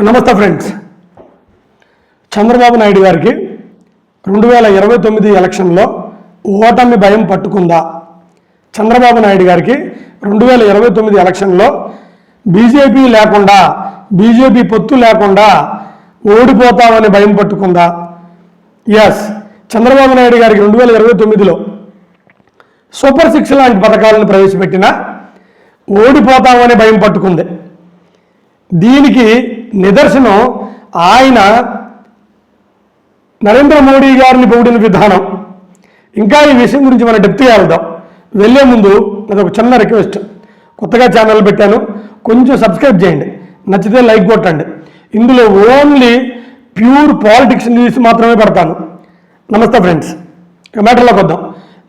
నమస్తే ఫ్రెండ్స్. చంద్రబాబు నాయుడు గారికి 2029 ఎలక్షన్లో ఓటమి భయం పట్టుకుందా? చంద్రబాబు నాయుడు గారికి 2029 ఎలక్షన్లో బీజేపీ లేకుండా, బీజేపీ పొత్తు లేకుండా ఓడిపోతామని భయం పట్టుకుందా? ఎస్, చంద్రబాబు నాయుడు గారికి 2029లో సూపర్ 6 లాంటి పథకాలను ప్రవేశపెట్టినా ఓడిపోతామని భయం పట్టుకుంది. దీనికి నిదర్శనం ఆయన నరేంద్ర మోడీ గారిని పొగిడిన విధానం. ఇంకా ఈ విషయం గురించి మనం డెప్త్గా వెళ్దాం. వెళ్ళే ముందు అదొక చిన్న రిక్వెస్ట్. కొత్తగా ఛానల్ పెట్టాను, కొంచెం సబ్స్క్రైబ్ చేయండి, నచ్చితే లైక్ కొట్టండి. ఇందులో ఓన్లీ ప్యూర్ పాలిటిక్స్ న్యూస్ మాత్రమే పెడతాను. నమస్తే ఫ్రెండ్స్. మ్యాటర్లోకి వద్దాం.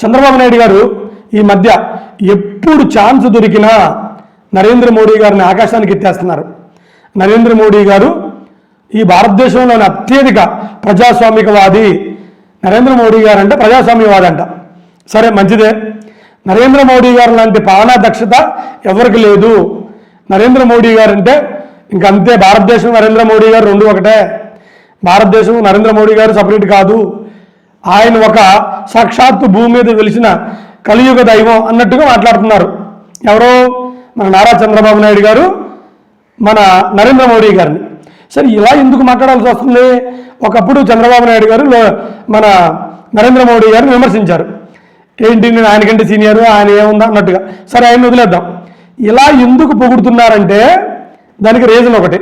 చంద్రబాబు నాయుడు గారు ఈ మధ్య ఎప్పుడు ఛాన్స్ దొరికినా నరేంద్ర మోడీ గారిని ఆకాశానికి ఎత్తేస్తున్నారు. నరేంద్ర మోడీ గారు ఈ భారతదేశంలోని అత్యధిక ప్రజాస్వామికవాది. నరేంద్ర మోడీ గారు అంటే ప్రజాస్వామ్యవాది అంట. సరే, మంచిదే. నరేంద్ర మోడీ గారు లాంటి పాలనా దక్షత ఎవరికి లేదు. నరేంద్ర మోడీ గారు అంటే ఇంకంతే. భారతదేశం నరేంద్ర మోడీ గారు రెండు ఒకటే. భారతదేశం నరేంద్ర మోడీ గారు సపరేట్ కాదు. ఆయన ఒక సాక్షాత్తు భూమి మీద వెలిసిన కలియుగ దైవం అన్నట్టుగా మాట్లాడుతున్నారు. ఎవరో మన నారా చంద్రబాబు నాయుడు గారు మన నరేంద్ర మోడీ గారిని. సరే, ఇలా ఎందుకు మాట్లాడాల్సి వస్తుంది? ఒకప్పుడు చంద్రబాబు నాయుడు గారు మన నరేంద్ర మోడీ గారిని విమర్శించారు. ఏంటి, నేను ఆయనకంటే సీనియర్, ఆయన ఏముందా అన్నట్టుగా. సరే, ఆయన వదిలేద్దాం. ఇలా ఎందుకు పొగుడుతున్నారంటే దానికి రీజన్ ఒకటి.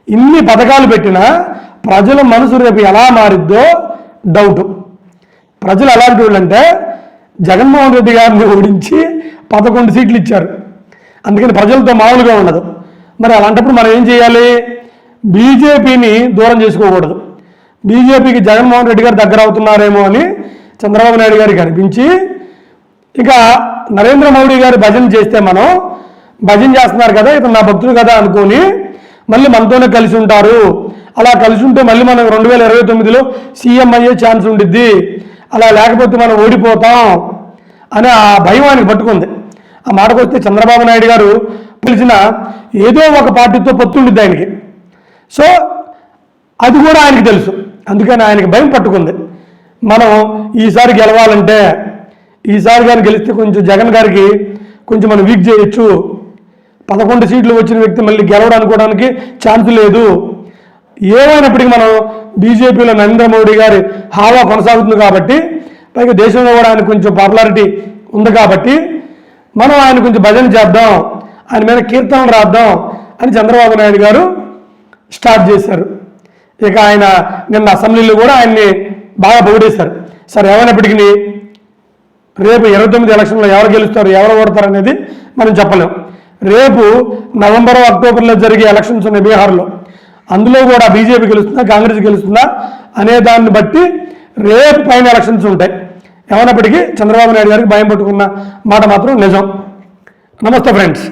ఇన్ని పథకాలు పెట్టినా ప్రజల మనసు రేపు ఎలా మారిద్దో డౌట్. ప్రజలు ఎలాంటి వాళ్ళు అంటే జగన్మోహన్ రెడ్డి గారిని ఓడించి 11 సీట్లు ఇచ్చారు. అందుకని ప్రజలతో మామూలుగా ఉండదు. మరి అలాంటప్పుడు మనం ఏం చేయాలి? బీజేపీని దూరం చేసుకోకూడదు. బీజేపీకి జగన్మోహన్ రెడ్డి గారు దగ్గర అవుతున్నారేమో అని చంద్రబాబు నాయుడు గారికి అనిపించి ఇక నరేంద్ర మోడీ గారు భజన చేస్తే మనం భజన చేస్తున్నారు కదా, ఇతను నా భక్తుడు కదా అనుకొని మళ్ళీ మనతోనే కలిసి ఉంటారు. అలా కలిసి ఉంటే మళ్ళీ మనం 2029లో సీఎం అయ్యే ఛాన్స్ ఉండిద్ది. అలా లేకపోతే మనం ఓడిపోతాం అని ఆ భయం ఆయనకు పట్టుకుంది. ఆ మాటకు వస్తే చంద్రబాబు నాయుడు గారు పిలిచిన ఏదో ఒక పార్టీతో పొత్తు ఉండిద్ది ఆయనకి. సో అది కూడా ఆయనకి తెలుసు. అందుకని ఆయనకి భయం పట్టుకుంది. మనం ఈసారి గెలవాలంటే, ఈసారి కానీ గెలిస్తే కొంచెం జగన్ గారికి కొంచెం మనం వీక్ చేయొచ్చు. 11 సీట్లు వచ్చిన వ్యక్తి మళ్ళీ గెలవడం అనుకోవడానికి ఛాన్స్ లేదు. ఏమైనప్పటికీ మనం బీజేపీలో నరేంద్ర మోడీ గారి హావా కొనసాగుతుంది కాబట్టి, పైగా దేశంలో కూడా ఆయన కొంచెం పాపులారిటీ ఉంది కాబట్టి మనం ఆయన కొంచెం భజన చేద్దాం, ఆయన మీద కీర్తనలు రాద్దాం అని చంద్రబాబు నాయుడు గారు స్టార్ట్ చేశారు. ఇక ఆయన నిన్న అసెంబ్లీలో కూడా ఆయన్ని బాగా పొగిడేశారు. సరే, ఏమైనప్పటికీ రేపు 29 ఎలక్షన్లో ఎవరు గెలుస్తారు, ఎవరు ఓడతారు అనేది మనం చెప్పలేం. రేపు నవంబర్, అక్టోబర్లో జరిగే ఎలక్షన్స్ ఉన్నాయి బీహార్లో. అందులో కూడా బీజేపీ గెలుస్తుందా, కాంగ్రెస్ గెలుస్తుందా అనే దాన్ని బట్టి రేపు పైన ఎలక్షన్స్ ఉంటాయి. ఏమైనప్పటికీ చంద్రబాబు నాయుడు గారికి భయం పట్టుకున్న మాట మాత్రం నిజం. నమస్తే ఫ్రెండ్స్.